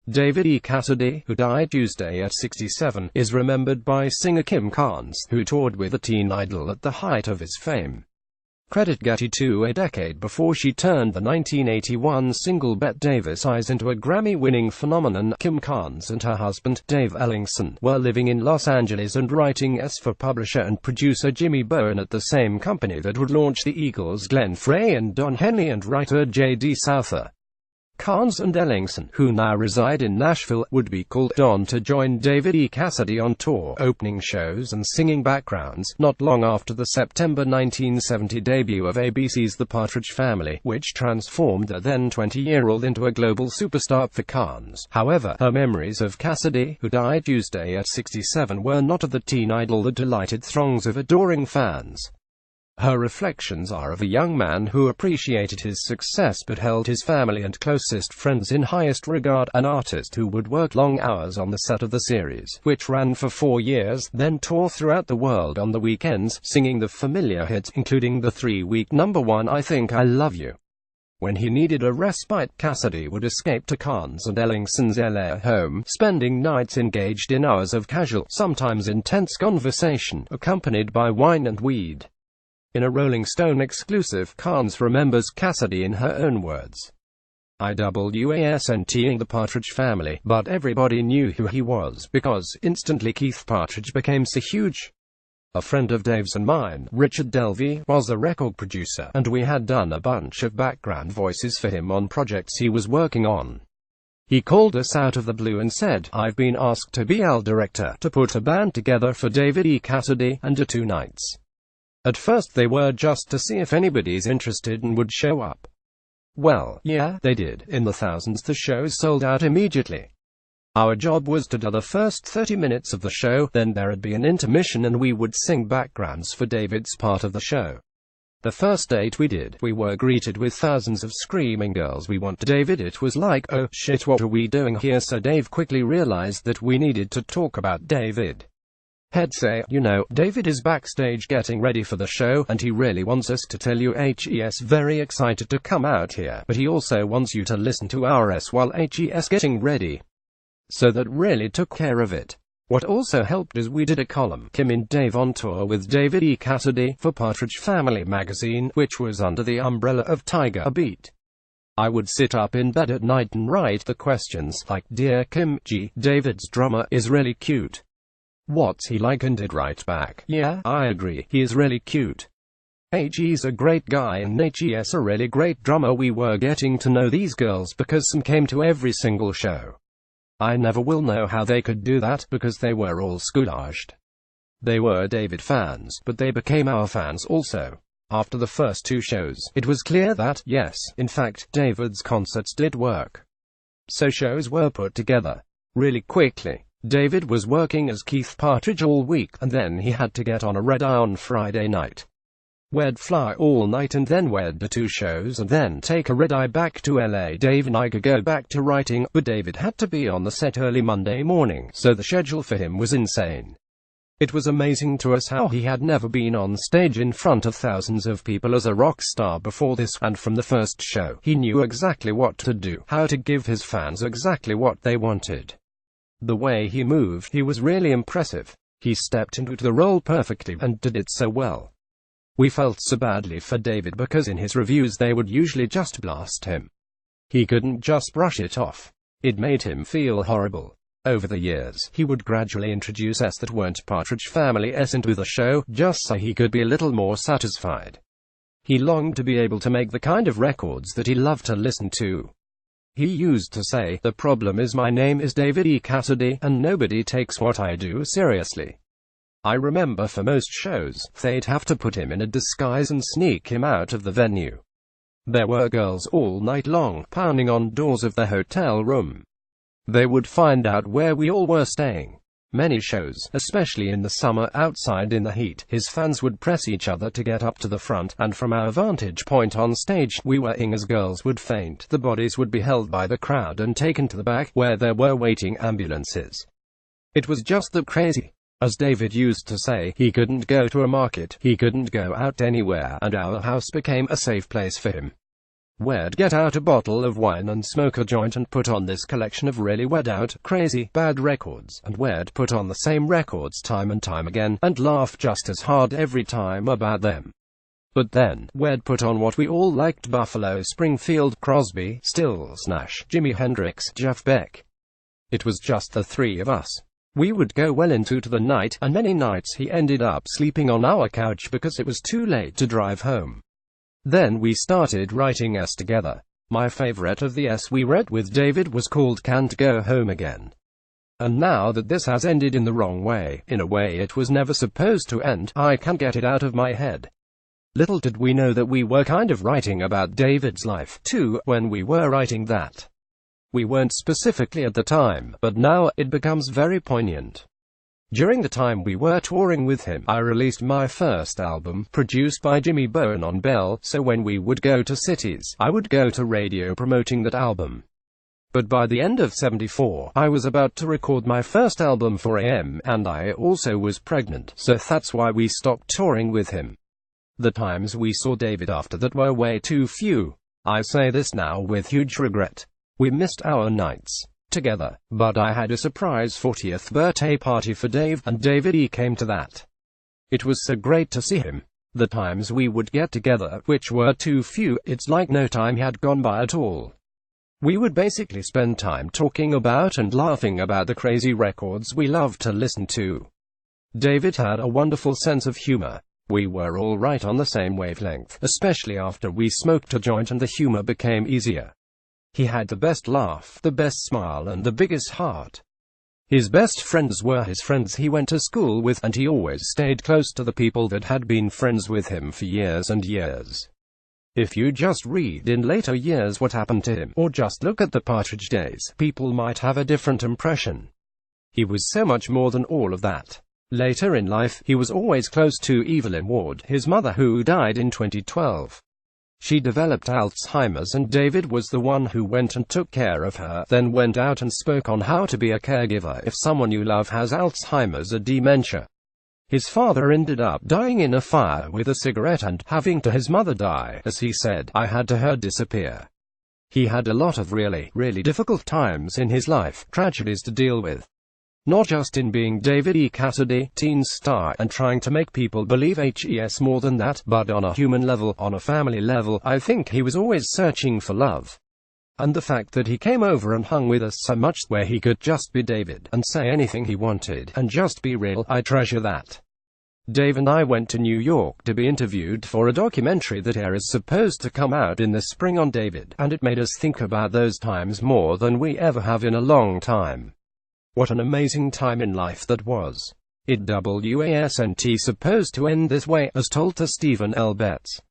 David E. Cassidy, who died Tuesday at 67, is remembered by singer Kim Carnes, who toured with the teen idol at the height of his fame. Credit Getty to a decade before she turned the 1981 single Bette Davis Eyes into a Grammy-winning phenomenon. Kim Carnes and her husband, Dave Ellingson, were living in Los Angeles and writing for publisher and producer Jimmy Bowen at the same company that would launch the Eagles. Glenn Frey and Don Henley and writer J.D. Souther. Carnes and Ellingson, who now reside in Nashville, would be called on to join David E. Cassidy on tour, opening shows and singing backgrounds, not long after the September 1970 debut of ABC's The Partridge Family, which transformed the then 20-year-old into a global superstar. For Carnes, however, her memories of Cassidy, who died Tuesday at 67, were not of the teen idol that delighted throngs of adoring fans. Her reflections are of a young man who appreciated his success but held his family and closest friends in highest regard, an artist who would work long hours on the set of the series, which ran for 4 years, then tour throughout the world on the weekends, singing the familiar hits, including the 3-week #1 I Think I Love You. When he needed a respite, Cassidy would escape to Carnes and Ellingson's LA home, spending nights engaged in hours of casual, sometimes intense conversation, accompanied by wine and weed. In a Rolling Stone exclusive, Carnes remembers Cassidy in her own words. "I wasn't the Partridge Family, but everybody knew who he was, because, instantly Keith Partridge became so huge. A friend of Dave's and mine, Richard Delvey, was the record producer, and we had done a bunch of background voices for him on projects he was working on. He called us out of the blue and said, 'I've been asked to be our director, to put a band together for David E. Cassidy, and do 2 nights. At first they were just to see if anybody's interested and would show up. Well, yeah, they did. In the thousands. The shows sold out immediately. Our job was to do the first 30 minutes of the show, then there'd be an intermission and we would sing backgrounds for David's part of the show. The first date we did, we were greeted with thousands of screaming girls, 'We want David.' It was like, oh shit, what are we doing here?" So Dave quickly realized that we needed to talk about David. He'd say, "You know, David is backstage getting ready for the show, and he really wants us to tell you he's very excited to come out here, but he also wants you to listen to ours while he's getting ready." So that really took care of it. What also helped is we did a column, Kim and Dave on Tour with David E. Cassidy, for Partridge Family magazine, which was under the umbrella of Tiger Beat. I would sit up in bed at night and write the questions, like, "Dear Kim, David's drummer is really cute. What's he like?" And did write back, "Yeah, I agree, he is really cute. He's a great guy and he's a really great drummer." We were getting to know these girls because some came to every single show. I never will know how they could do that, because they were all schoolaged. They were David fans, but they became our fans also. After the first 2 shows, it was clear that, yes, in fact, David's concerts did work. So shows were put together really quickly. David was working as Keith Partridge all week, and then he had to get on a red-eye on Friday night. We'd fly all night and then we'd do 2 shows and then take a red-eye back to LA. Dave and I could go back to writing, but David had to be on the set early Monday morning, so the schedule for him was insane. It was amazing to us how he had never been on stage in front of thousands of people as a rock star before this, and from the first show, he knew exactly what to do, how to give his fans exactly what they wanted. The way he moved, he was really impressive. He stepped into the role perfectly, and did it so well. We felt so badly for David because in his reviews they would usually just blast him. He couldn't just brush it off. It made him feel horrible. Over the years, he would gradually introduce S that weren't Partridge Family S into the show, just so he could be a little more satisfied. He longed to be able to make the kind of records that he loved to listen to. He used to say, "The problem is my name is David E. Cassidy, and nobody takes what I do seriously." I remember for most shows, they'd have to put him in a disguise and sneak him out of the venue. There were girls all night long, pounding on doors of the hotel room. They would find out where we all were staying. Many shows, especially in the summer, outside in the heat, his fans would press each other to get up to the front, and from our vantage point on stage, we were as girls would faint. The bodies would be held by the crowd and taken to the back, where there were waiting ambulances. It was just that crazy. As David used to say, he couldn't go to a market, he couldn't go out anywhere, and our house became a safe place for him. We'd get out a bottle of wine and smoke a joint and put on this collection of really weird out, crazy, bad records, and we'd put on the same records time and time again, and laugh just as hard every time about them. But then, we'd put on what we all liked: Buffalo Springfield, Crosby, Stills Nash, Jimi Hendrix, Jeff Beck. It was just the three of us. We would go well into the night, and many nights he ended up sleeping on our couch because it was too late to drive home. Then we started writing S together. My favorite of the S we read with David was called Can't Go Home Again. And now that this has ended in the wrong way, in a way it was never supposed to end, I can't get it out of my head. Little did we know that we were kind of writing about David's life, too, when we were writing that. We weren't specifically at the time, but now it becomes very poignant. During the time we were touring with him, I released my first album, produced by Jimmy Bone on Bell, so when we would go to cities, I would go to radio promoting that album. But by the end of '74, I was about to record my first album for AM, and I also was pregnant, so that's why we stopped touring with him. The times we saw David after that were way too few. I say this now with huge regret. We missed our nights together, but I had a surprise 40th birthday party for Dave, and David came to that. It was so great to see him. The times we would get together, which were too few, it's like no time had gone by at all. We would basically spend time talking about and laughing about the crazy records we loved to listen to. David had a wonderful sense of humor. We were all right on the same wavelength, especially after we smoked a joint and the humor became easier. He had the best laugh, the best smile, and the biggest heart. His best friends were his friends he went to school with, and he always stayed close to the people that had been friends with him for years and years. If you just read in later years what happened to him, or just look at the Partridge days, people might have a different impression. He was so much more than all of that. Later in life, he was always close to Evelyn Ward, his mother, who died in 2012. She developed Alzheimer's, and David was the one who went and took care of her, then went out and spoke on how to be a caregiver if someone you love has Alzheimer's or dementia. His father ended up dying in a fire with a cigarette and having to his mother die, as he said, I had to her disappear. He had a lot of really difficult times in his life, tragedies to deal with. Not just in being David Cassidy, teen star, and trying to make people believe HES more than that, but on a human level, on a family level, I think he was always searching for love. And the fact that he came over and hung with us so much, where he could just be David, and say anything he wanted, and just be real, I treasure that. Dave and I went to New York to be interviewed for a documentary that is supposed to come out in the spring on David, and it made us think about those times more than we ever have in a long time. What an amazing time in life that was. It wasn't supposed to end this way, as told to Stephen L. Betts.